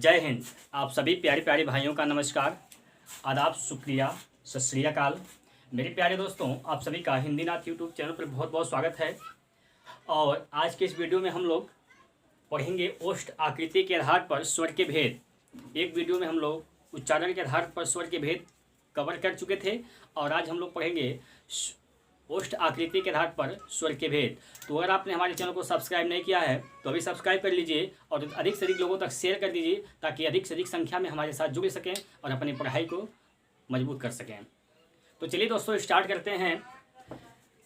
जय हिंद। आप सभी प्यारे प्यारे भाइयों का नमस्कार, आदाब, शुक्रिया, सत श्री अकाल। मेरे प्यारे दोस्तों, आप सभी का हिंदी नाथ यूट्यूब चैनल पर बहुत बहुत स्वागत है। और आज के इस वीडियो में हम लोग पढ़ेंगे ओष्ठ आकृति के आधार पर स्वर के भेद। एक वीडियो में हम लोग उच्चारण के आधार पर स्वर के भेद कवर कर चुके थे और आज हम लोग पढ़ेंगे ओष्ठ आकृति के आधार पर स्वर के भेद। तो अगर आपने हमारे चैनल को सब्सक्राइब नहीं किया है तो अभी सब्सक्राइब कर लीजिए और अधिक से अधिक लोगों तक शेयर कर दीजिए ताकि अधिक से अधिक संख्या में हमारे साथ जुड़ सकें और अपनी पढ़ाई को मजबूत कर सकें। तो चलिए दोस्तों, स्टार्ट करते हैं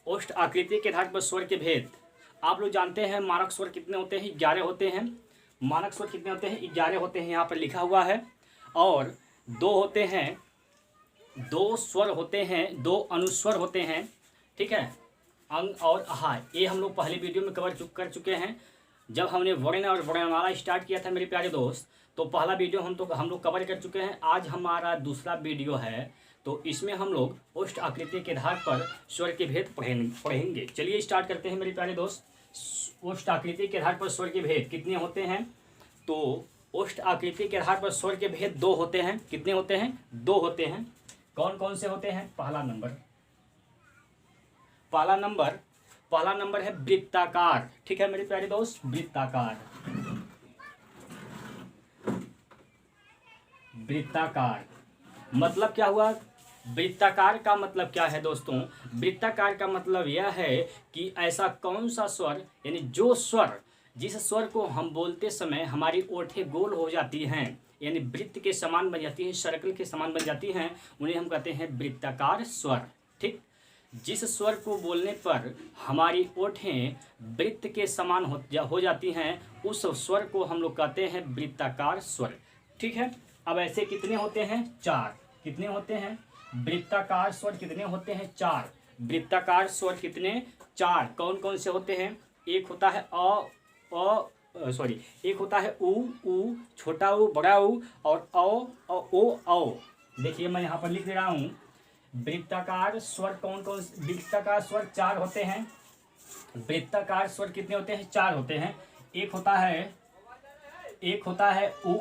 ओष्ठ आकृति के आधार पर स्वर के भेद। आप लोग जानते हैं मानक स्वर कितने होते हैं? 11 होते हैं। मानक स्वर कितने होते हैं? 11 होते हैं, यहाँ पर लिखा हुआ है। और दो होते हैं, दो स्वर होते हैं, दो अनुस्वर होते हैं, ठीक है, अंग और आहार। ये हम लोग पहले वीडियो में कर चुके हैं। जब हमने वर्ण और वर्णमाला स्टार्ट किया था मेरे प्यारे दोस्त, तो पहला वीडियो हम लोग कवर कर चुके हैं। आज हमारा दूसरा वीडियो है, तो इसमें हम लोग ओष्ठ आकृति के आधार पर स्वर के भेद पढ़ेंगे। चलिए स्टार्ट करते हैं मेरे प्यारे दोस्त। ओष्ठ आकृति के आधार पर स्वर के भेद कितने होते हैं? तो ओष्ठ आकृति के आधार पर स्वर के भेद दो होते हैं। कितने होते हैं? दो होते हैं। कौन कौन से होते हैं? पहला नंबर है वृत्ताकार। ठीक है मेरे प्यारे दोस्त, वृत्ताकार। वृत्ताकार मतलब क्या हुआ? वृत्ताकार का मतलब क्या है दोस्तों? वृत्ताकार का मतलब यह है कि ऐसा कौन सा स्वर, यानी जो स्वर, जिस स्वर को हम बोलते समय हमारी ओठें गोल हो जाती हैं, यानी वृत्त के समान बन जाती हैं, सर्कल के समान बन जाती हैं, उन्हें हम कहते हैं वृत्ताकार स्वर। ठीक, जिस स्वर को बोलने पर हमारी ओठें वृत्त के समान हो जाती हैं, उस स्वर को हम लोग कहते हैं वृत्ताकार स्वर। ठीक है, अब ऐसे कितने होते हैं? 4। कितने होते हैं वृत्ताकार स्वर? कितने होते हैं? 4। वृत्ताकार स्वर कितने? 4। कौन कौन से होते हैं? एक होता है एक होता है ऊ, छोटा ऊ, बड़ा ऊ, और ओ। देखिए मैं यहाँ पर लिख दे रहा हूँ। वृत्ताकार स्वर कौन कौन? वृत्ताकार स्वर 4 होते हैं। वृत्ताकार स्वर कितने होते हैं? 4 होते हैं। एक होता है ऊ,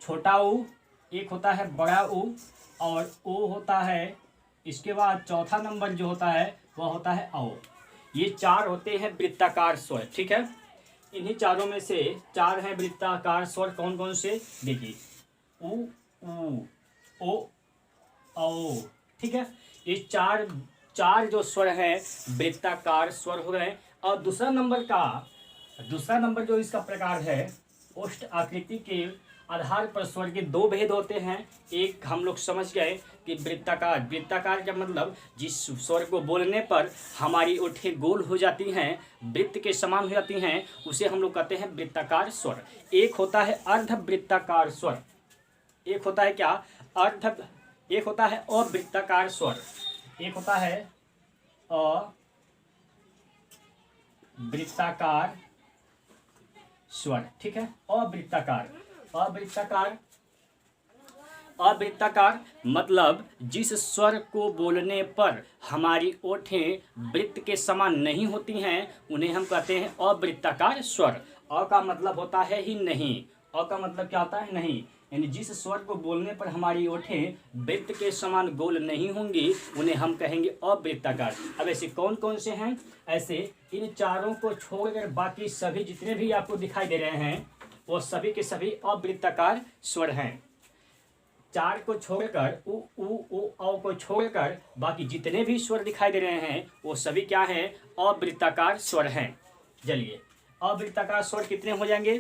छोटा ऊ, एक होता है बड़ा ऊ, और ओ होता है। इसके बाद चौथा नंबर जो होता है वह होता है औ। ये 4 होते हैं वृत्ताकार स्वर। ठीक है, इन्हीं चारों में से 4 हैं वृत्ताकार स्वर। कौन कौन से? देखिए, ऊ, ओ, औ। ठीक है, ये चार जो स्वर हैं वृत्ताकार स्वर हो गए। और दूसरा नंबर जो इसका प्रकार है, ओष्ठ आकृति के आधार पर स्वर के दो भेद होते हैं। एक हम लोग समझ गए कि वृत्ताकार का मतलब जिस स्वर को बोलने पर हमारी ओठें गोल हो जाती हैं, वृत्त के समान हो जाती हैं, उसे हम लोग कहते हैं वृत्ताकार स्वर। एक होता है अर्धवृत्ताकार स्वर। एक होता है क्या? एक होता है अवृत्ताकार स्वर। एक होता है अवृत्ताकार स्वर। ठीक है, अवृत्ताकार मतलब जिस स्वर को बोलने पर हमारी ओठें वृत्त के समान नहीं होती हैं, उन्हें हम कहते हैं अवृत्ताकार स्वर। अ का मतलब होता है ही नहीं। अ का मतलब क्या होता है? नहीं। यानी जिस स्वर को बोलने पर हमारी ओठें वृत्त के समान गोल नहीं होंगी, उन्हें हम कहेंगे अवृत्ताकार। अब ऐसे कौन कौन से हैं? ऐसे इन चारों को छोड़कर बाकी सभी जितने भी आपको दिखाई दे रहे हैं वो सभी के सभी अवृत्ताकार स्वर हैं। 4 को छोड़कर, ऊ, औ को छोड़कर बाकी जितने भी स्वर दिखाई दे रहे हैं वो सभी क्या हैं? अवृत्ताकार स्वर हैं। चलिए, अवृत्ताकार स्वर कितने हो जाएंगे?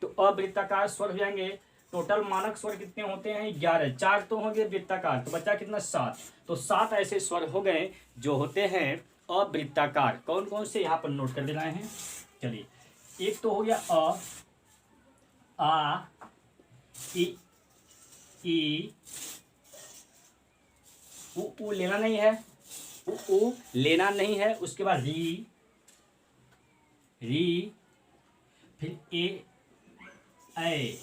तो अवृत्ताकार स्वर हो जाएंगे, टोटल मानक स्वर कितने होते हैं? 11। 4 तो होंगे वृत्ताकार, तो बचा कितना? 7। तो 7 ऐसे स्वर हो गए जो होते हैं अवृत्ताकार। कौन कौन से? यहाँ पर नोट कर देना है। चलिए, एक तो हो गया आ, ई, ऊ लेना नहीं है, ऊ लेना नहीं है। उसके बाद री, फिर ए।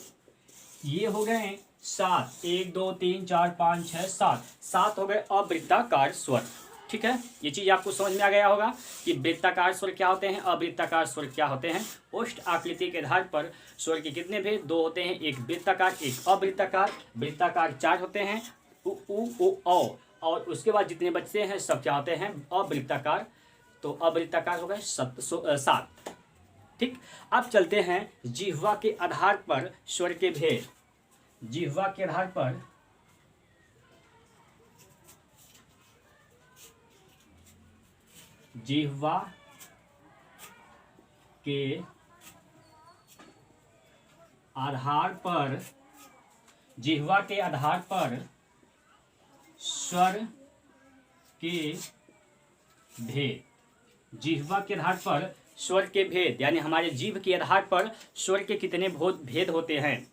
ये हो गए 7। 1 2 3 4 5 6 7 हो गए अवृत्ताकार स्वर। ठीक है, ये चीज़ आपको समझ में आ गया होगा कि वृत्ताकार स्वर क्या होते हैं, अवृत्ताकार स्वर क्या होते हैं। ओष्ठ आकृति के आधार पर स्वर के कितने भेद, दो होते हैं, एक वृत्ताकार एक अवृत्ताकार। वृत्ताकार 4 होते हैं, उ ऊ औ, और उसके बाद जितने बचते हैं सब क्या होते हैं, अवृत्ताकार। तो अवृत्ताकार हो गए 7। ठीक, अब चलते हैं जिह्वा के आधार पर स्वर के भेद। जिह्वा के आधार पर जिह्वा के आधार पर जिह्वा के आधार पर स्वर के भेद। जिह्वा के आधार पर स्वर के भेद यानी हमारे जीभ के आधार पर स्वर के कितने भेद होते हैं।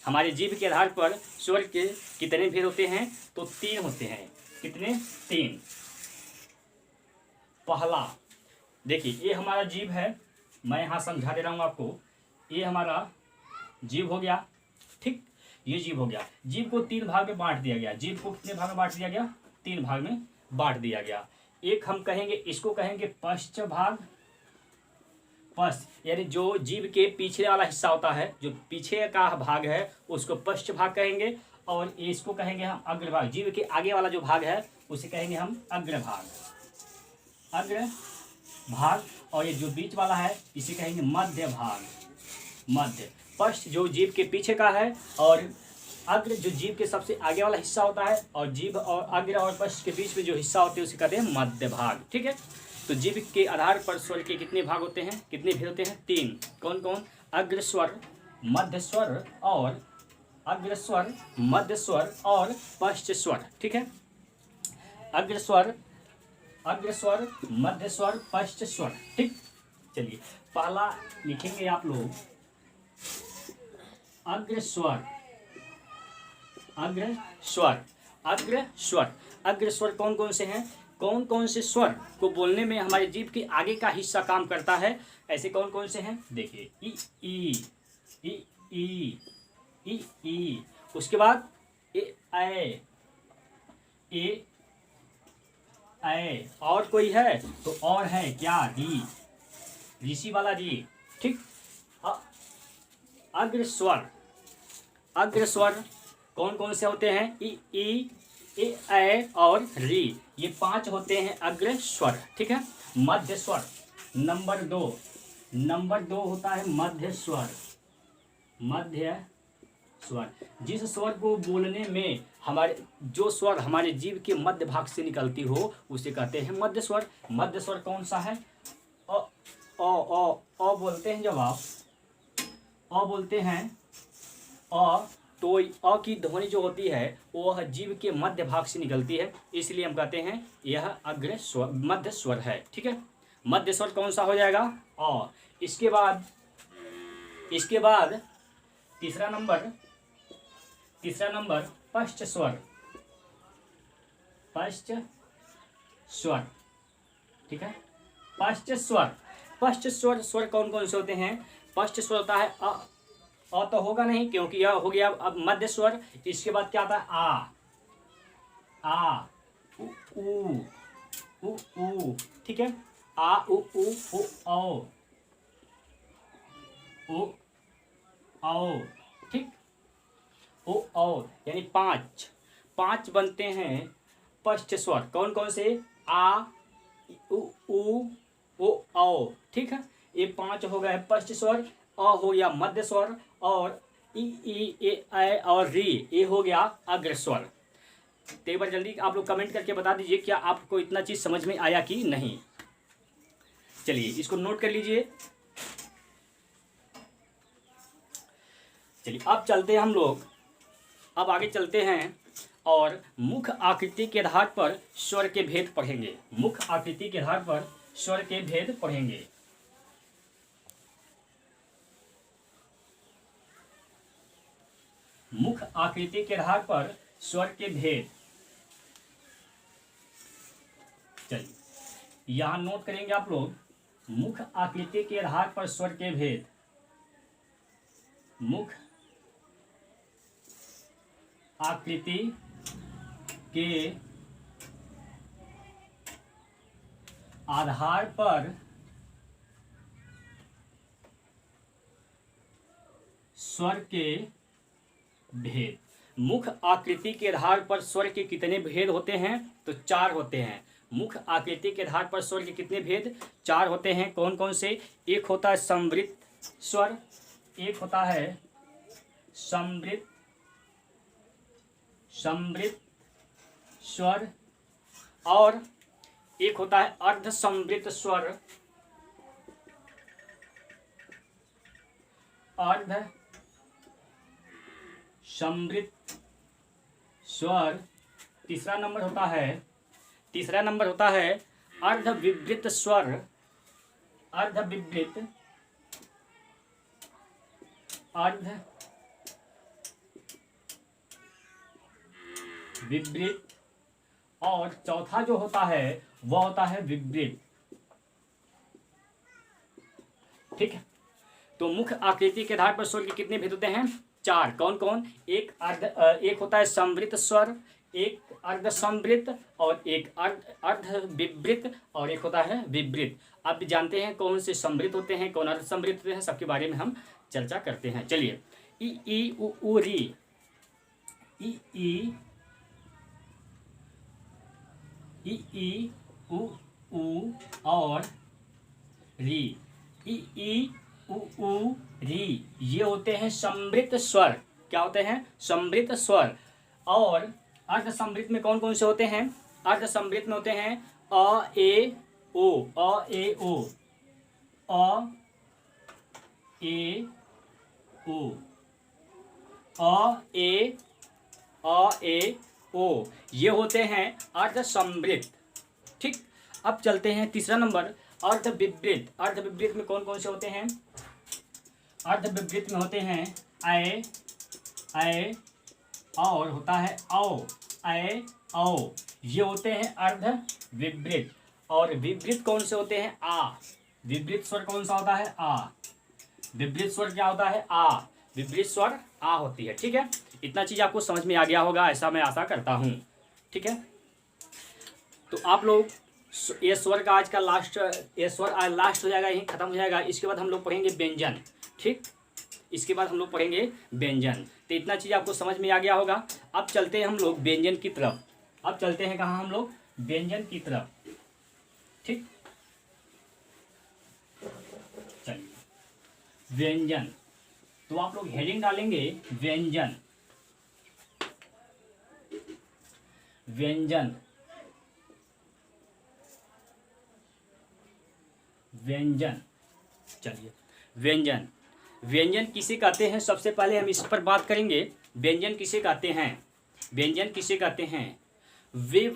हमारे जीभ के आधार पर स्वर के कितने भेद होते हैं, तो 3 होते हैं। कितने, 3। पहला देखिए, ये हमारा जीभ है, मैं यहाँ समझा दे रहा हूँ आपको। ये हमारा जीभ हो गया, ठीक, ये जीभ हो गया। जीभ को 3 भाग में बांट दिया गया। जीभ को कितने भाग में बांट दिया गया, 3 भाग में बांट दिया गया। एक हम कहेंगे, इसको कहेंगे पश्च भाग। पश्च यानी जो जीभ के पीछे वाला हिस्सा होता है, जो पीछे का भाग है उसको पश्च भाग कहेंगे, और इसको कहेंगे हम अग्रभाग। जीभ के आगे वाला जो भाग है उसे कहेंगे हम अग्रभाग। अग्रभाग। और ये जो बीच वाला है इसे कहेंगे मध्य भाग। मध्य। पश्च जो जीभ के पीछे का है, और अग्र जो जीभ के सबसे आगे वाला हिस्सा होता है, और जीभ और अग्र और पश्च के बीच में जो हिस्सा होते हैं उसे कहते हैं मध्य भाग। ठीक है, तो जीभ के आधार पर स्वर के कितने भाग होते हैं, कितने भेद होते हैं, 3। कौन कौन, अग्र स्वर, मध्य स्वर और अग्र स्वर, मध्य स्वर और पश्च स्वर। ठीक है, अग्र स्वर, मध्य स्वर, पश्च स्वर। ठीक, चलिए पहला लिखेंगे आप लोग अग्र स्वर। अग्र स्वर, अग्र स्वर। अग्र स्वर कौन कौन से हैं, कौन कौन से स्वर को बोलने में हमारे जीभ के आगे का हिस्सा काम करता है, ऐसे कौन कौन से हैं। देखिए, ई ई ई ई ई ई, उसके बाद ए ए और कोई है तो और है क्या, री, ऋषि वाला री। ठीक, अग्र स्वर। अग्र स्वर कौन कौन से होते हैं, ई ई ए और री, ये 5 होते हैं अग्र स्वर। ठीक है, मध्य स्वर नंबर 2 होता है मध्य स्वर। मध्य स्वर, जिस स्वर को बोलने में जो स्वर हमारे जीभ के मध्य भाग से निकलती हो उसे कहते हैं मध्य स्वर। मध्य स्वर कौन सा है, अ बोलते हैं। जब आप अ बोलते हैं, तो अ की ध्वनि जो होती है वह जीभ के मध्य भाग से निकलती है, इसलिए हम कहते हैं यह अग्र स्वर, मध्य स्वर है। ठीक है, मध्य स्वर कौन सा हो जाएगा, अ। इसके बाद तीसरा नंबर पश्च स्वर। पश्च स्वर, ठीक है, पश्च स्वर। स्वर कौन कौन से होते हैं, पश्च स्वर होता है अ तो होगा नहीं क्योंकि यह हो गया अब मध्य स्वर। इसके बाद क्या आता है, आ उ, ठीक है, आ उ औ, ठीक, ओ यानी 5 बनते हैं पश्च स्वर। कौन कौन से, आ उ औ। ठीक है, ये 5 हो गए पश्च स्वर। अ हो गया मध्य स्वर, और ई ए और री, ये हो गया अग्र स्वर। तो एक बार जल्दी आप लोग कमेंट करके बता दीजिए क्या आपको इतना चीज समझ में आया कि नहीं। चलिए इसको नोट कर लीजिए। चलिए अब चलते हैं हम लोग, अब आगे चलते हैं और मुख आकृति के आधार पर स्वर के भेद पढ़ेंगे। मुख आकृति के आधार पर स्वर के भेद पढ़ेंगे। मुख आकृति के आधार पर स्वर के भेद, चलिए यहां नोट करेंगे आप लोग, मुख आकृति के आधार पर स्वर के भेद। मुख आकृति के आधार पर स्वर के भेद। मुख आकृति के आधार पर स्वर के कितने भेद होते हैं? तो 4 होते हैं। मुख आकृति के आधार पर स्वर के कितने भेद? 4 होते हैं। कौन कौन से? एक होता है समवृत स्वर, एक होता है समवृत स्वर, और एक होता है अर्ध समवृत स्वर, अर्ध समवृत स्वर। तीसरा नंबर होता है अर्धविवृत स्वर, अर्धविवृत, अर्धविवृत, और चौथा जो होता है वह होता है विवृत। ठीक है, तो मुख आकृति के आधार पर स्वर के कितने भेद होते हैं? 4। कौन कौन? एक होता है समवृत स्वर, एक अर्ध समवृत, और एक अर्ध विवृत, और एक होता है विवृत। आप जानते हैं कौन से समवृत होते हैं, कौन अर्ध समवृत होते हैं, सबके बारे में हम चर्चा करते हैं। चलिए, ई ई उ री, ई ई उ और री, ई ई उ री, ये होते हैं समवृत स्वर। क्या होते हैं? समवृत स्वर। और अर्ध समवृत में कौन कौन से होते हैं? अर्ध समवृत में होते हैं अ ए ओ, अ ए ओ, अ ए ओ, अ ए ओ, ये होते हैं अर्ध समवृत। ठीक, अब चलते हैं तीसरा नंबर, अर्धविवृत। अर्धविवृत में कौन कौन से होते हैं? अर्धविवृत में होते हैं ऐ, और होता है औ, ऐ औ, ये होते हैं अर्धविवृत। और विवृत कौन से होते हैं? आ। विवृत स्वर कौन सा होता है? आ। विवृत स्वर क्या होता है? आ। विवृत स्वर आ होती है। ठीक है, इतना चीज आपको समझ में आ गया होगा, ऐसा मैं आशा करता हूँ। ठीक है, तो आप लोग ये स्वर का आज का लास्ट, ये स्वर आज लास्ट हो जाएगा, यही खत्म हो जाएगा। इसके बाद हम लोग पढ़ेंगे व्यंजन। ठीक, इसके बाद हम लोग पढ़ेंगे व्यंजन। तो इतना चीज़ आपको समझ में आ गया होगा। अब चलते हैं हम लोग व्यंजन की तरफ। अब चलते हैं कहाँ? हम लोग व्यंजन की तरफ। ठीक, चलिए, व्यंजन। तो आप लोग हेडिंग डालेंगे व्यंजन, व्यंजन, व्यंजन। चलिए, व्यंजन। व्यंजन किसे कहते हैं? सबसे पहले हम इस पर बात करेंगे। व्यंजन किसे कहते हैं? व्यंजन किसे कहते हैं? वे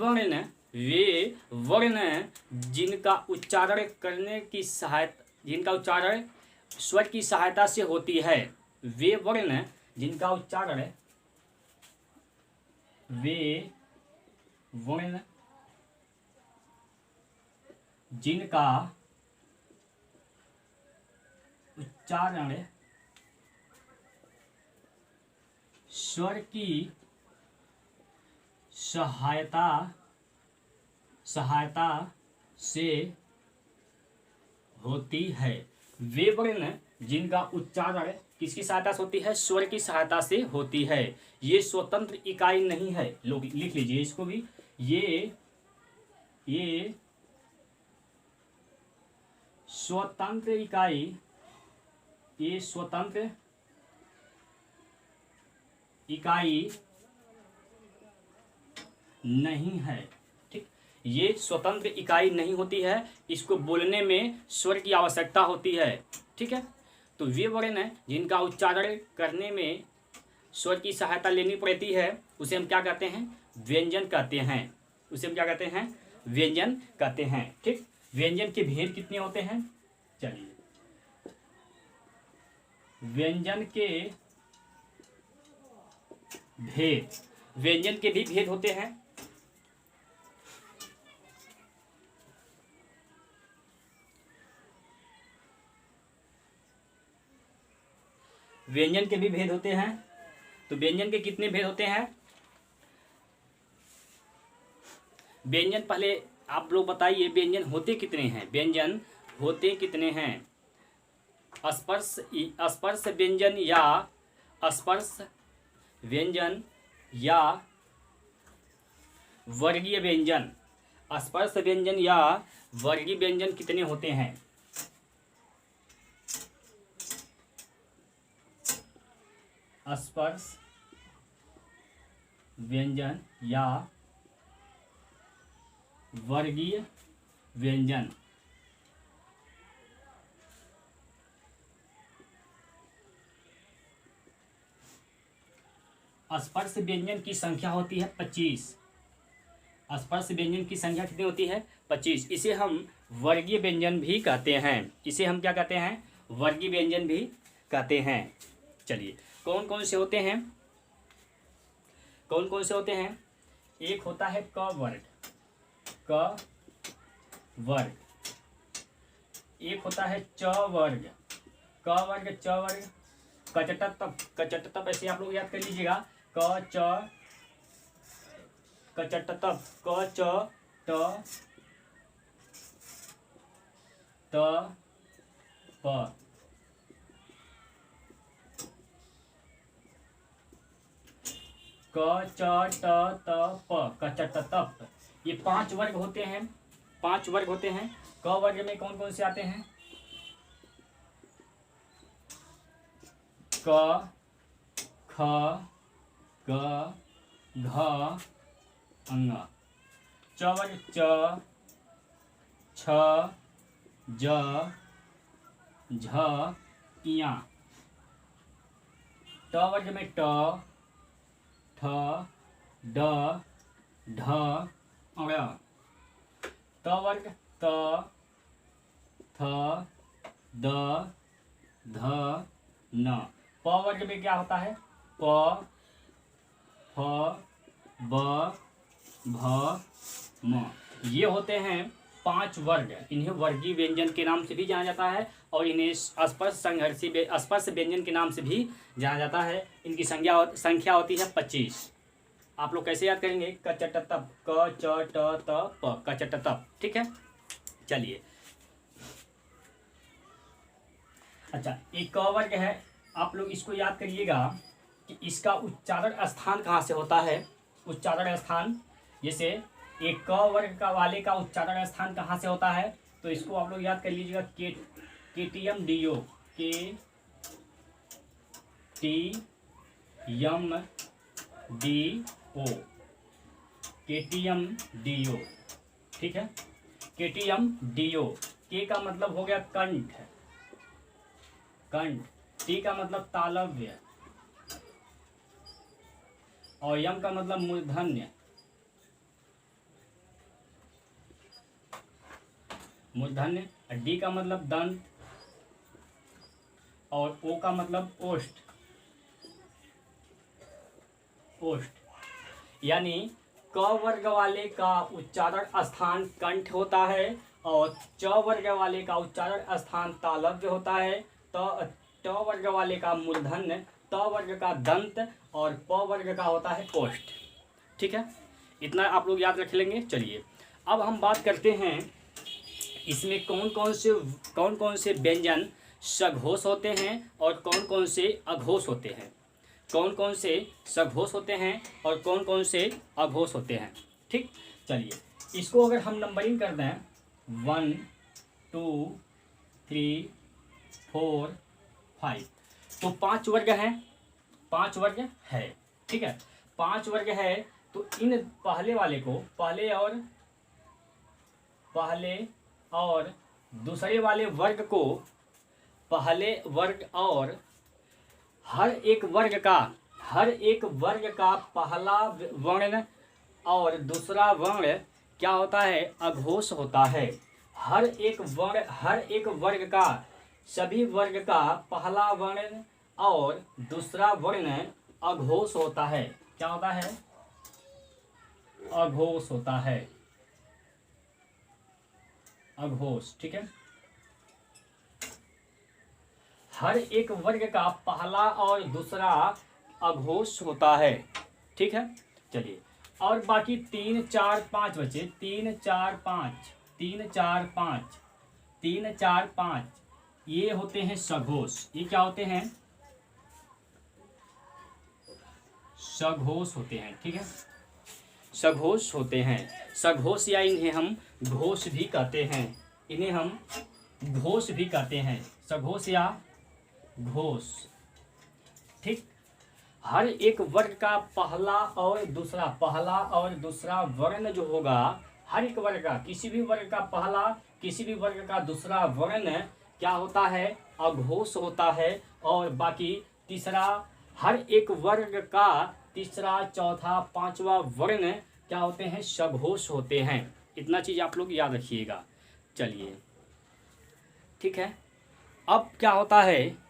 वर्ण जिनका उच्चारण करने की सहायता, जिनका उच्चारण स्वर की सहायता से होती है। वे वर्ण जिनका उच्चारण, वे वर्ण जिनका उच्चारण स्वर की सहायता से होती है। वे वर्ण जिनका उच्चारण किसकी सहायता से होती है? स्वर की सहायता से होती है। ये स्वतंत्र इकाई नहीं है। लोग लिख लीजिए इसको भी। ये स्वतंत्र इकाई, ये स्वतंत्र इकाई नहीं है। ठीक, ये स्वतंत्र इकाई नहीं होती है। इसको बोलने में स्वर की आवश्यकता होती है। ठीक है, तो वे वर्ण जिनका उच्चारण करने में स्वर की सहायता लेनी पड़ती है, उसे हम क्या कहते हैं? व्यंजन कहते हैं। उसे हम क्या कहते हैं? व्यंजन कहते हैं। ठीक, व्यंजन के भेद कितने होते हैं? चलिए, व्यंजन के भेद, व्यंजन के भी भेद होते हैं। व्यंजन के भी भेद होते हैं। तो व्यंजन के कितने भेद होते हैं? व्यंजन पहले आप लोग बताइए व्यंजन होते कितने हैं, व्यंजन होते कितने हैं? स्पर्श व्यंजन या स्पर्श व्यंजन या वर्गीय व्यंजन, स्पर्श व्यंजन या वर्गीय व्यंजन कितने होते हैं? स्पर्श व्यंजन या वर्गीय व्यंजन। स्पर्श व्यंजन की संख्या होती है 25। स्पर्श व्यंजन की संख्या कितनी होती है? 25। इसे हम वर्गीय व्यंजन भी कहते हैं। इसे हम क्या कहते हैं? वर्गीय व्यंजन भी कहते हैं। चलिए, कौन कौन से होते हैं? कौन कौन से होते हैं? एक होता है क वर्ग, क वर्ग। एक होता है च वर्ग, क वर्ग च वर्ग। कचटतप, कचटतप ऐसे आप लोग याद कर लीजिएगा। क च कचटतप, क च ट त प। क च ट त प, कचटतप। ये 5 वर्ग होते हैं। 5 वर्ग होते हैं। क वर्ग में कौन कौन से आते हैं? क ख ग घ अंग। च वर्ग च छ ज झ इया। ट वर्ग में ट ठ ड ढ ङ। त वर्ग त थ द ध न। प वर्ग में क्या होता है? प फ ब भ म। ये होते हैं 5 वर्ग। इन्हें वर्गीय व्यंजन के नाम से भी जाना जाता है और इन्हें स्पर्श व्यंजन के नाम से भी जाना जाता है। इनकी संख्या होती है 25। आप लोग कैसे याद करेंगे? कचटतप, क च ट त प, कचटतप। ठीक है, चलिए। अच्छा, एक क वर्ग है। आप लोग इसको याद करिएगा कि इसका उच्चारण स्थान कहाँ से होता है? उच्चारण स्थान, जैसे एक क वर्ग का वाले का उच्चारण स्थान कहाँ से होता है? तो इसको आप लोग याद कर लीजिएगा। KTM DO, K T M D O, KTM DO. ठीक है, केटीएम डीओ। के का मतलब हो गया कंठ, कंठ। टी का मतलब तालव्य और यम का मतलब मूर्धन्य, मूर्धन्य। डी का मतलब दंत और ओ का मतलब ओष्ठ, ओष्ठ। यानी क वर्ग वाले का उच्चारण स्थान कंठ होता है और च वर्ग वाले का उच्चारण स्थान तालव्य होता है। ट वर्ग वाले का मूर्धन्य, त वर्ग का दंत और प वर्ग का होता है ओष्ठ। ठीक है, इतना आप लोग याद रख लेंगे। चलिए, अब हम बात करते हैं इसमें कौन कौन से व्यंजन सघोष होते हैं और कौन कौन से अघोष होते हैं। कौन कौन से सघोष होते हैं और कौन कौन से अघोष होते हैं। ठीक, चलिए, इसको अगर हम नंबरिंग कर दें 1 2 3 4 5, तो 5 वर्ग हैं। 5 वर्ग है। ठीक है, 5 वर्ग है। तो इन पहले वाले को, पहले और दूसरे वाले वर्ग को, पहले वर्ग और हर एक वर्ग का पहला वर्ण और दूसरा वर्ण क्या होता है? अघोष होता है। हर एक वर्ग का, सभी वर्ग का पहला वर्ण और दूसरा वर्ण अघोष होता है। क्या होता है? अघोष होता है, अघोष। ठीक है, हर एक वर्ग का पहला और दूसरा अघोष होता है। ठीक है, चलिए, और बाकी 3 4 5 बचे, 3 4 5, 3 4 5, 3 4 5, ये होते हैं सघोष। ये क्या होते हैं? सघोष होते हैं। ठीक है, सघोष होते हैं। सघोष या इन्हें हम घोष भी कहते हैं, इन्हें हम घोष भी कहते हैं, सघोष या घोष। ठीक, हर एक वर्ग का पहला और दूसरा वर्ण जो होगा, हर एक वर्ग का, किसी भी वर्ग का पहला, किसी भी वर्ग का दूसरा वर्ण क्या होता है? अघोष होता है। और बाकी तीसरा, हर एक वर्ग का तीसरा, चौथा, पांचवा वर्ण क्या होते हैं? सघोष होते हैं। इतना चीज आप लोग याद रखिएगा। चलिए, ठीक है। अब क्या होता है?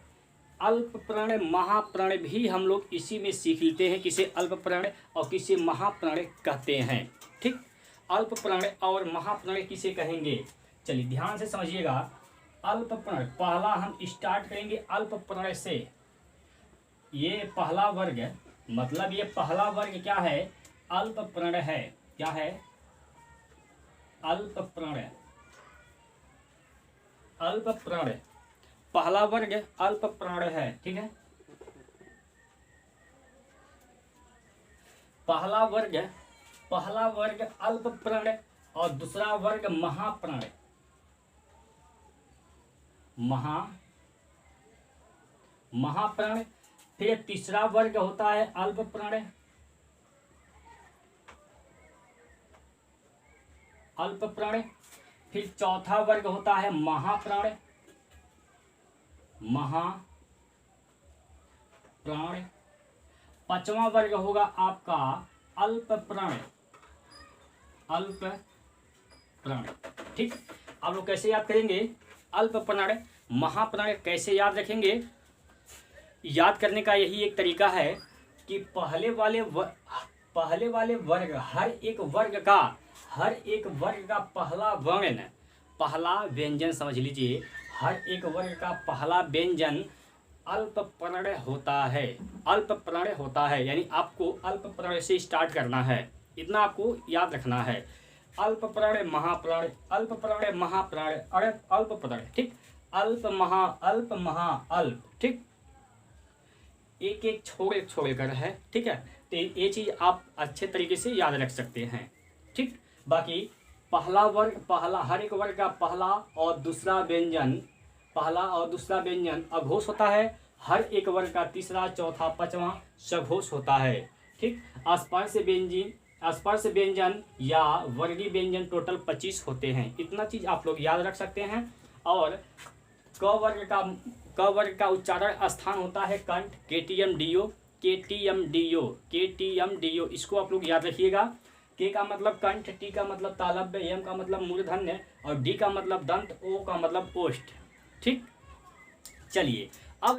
अल्प प्रण, महाप्रण भी हम लोग इसी में सीख लेते हैं, किसे अल्प प्रण और किसे महाप्रण कहते हैं। ठीक, अल्प प्रण और महाप्रण किसे कहेंगे? चलिए ध्यान से समझिएगा। अल्प प्रण, पहला हम स्टार्ट करेंगे अल्प प्रण से। ये पहला वर्ग, मतलब ये पहला वर्ग क्या है? अल्प प्रण है। क्या है? अल्प प्रण। अल्प प्रण, पहला वर्ग अल्प प्रण है। ठीक है, पहला वर्ग अल्प प्रण और दूसरा वर्ग महाप्रण। महाप्रण। फिर तीसरा वर्ग होता है अल्प प्रण, अल्प प्रण। फिर चौथा वर्ग होता है महाप्राण, महाप्राण। पांचवा वर्ग होगा आपका अल्प प्राण, अल्प प्राण। ठीक, आप लोग कैसे याद करेंगे? अल्प प्राण, महाप्राण कैसे याद रखेंगे? याद करने का यही एक तरीका है कि पहले वाले वर्ग, हर एक वर्ग का पहला वर्ण, पहला व्यंजन समझ लीजिए, हर एक वर्ग का पहला व्यंजन अल्प प्रण होता है। अल्प प्रण होता है, यानी आपको अल्प प्रण से स्टार्ट करना है। इतना आपको याद रखना है। अल्प प्रण, महाप्राण, अल्प प्रण, महाप्राण, अल्प प्रण। ठीक, अल्प महा, अल्प महा, अल्प। ठीक, एक एक छोड़ कर है। ठीक है, तो ये चीज आप अच्छे तरीके से याद रख सकते हैं। ठीक, बाकी पहला वर्ग, हर एक वर्ग का पहला और दूसरा व्यंजन अघोष होता है। हर एक वर्ग का तीसरा, चौथा, पांचवा सघोष होता है। ठीक, स्पर्श व्यंजन या वर्गीय व्यंजन टोटल 25 होते हैं। इतना चीज आप लोग याद रख सकते हैं। और क वर्ग का उच्चारण स्थान होता है कंठ, केटीएम डीओ। इसको आप लोग याद रखिएगा। के का मतलब कंठ, टी का मतलब तालव्य, एम का मतलब मूर्धन्य और डी का मतलब दंत, ओ का मतलब ओष्ठ। ठीक, चलिए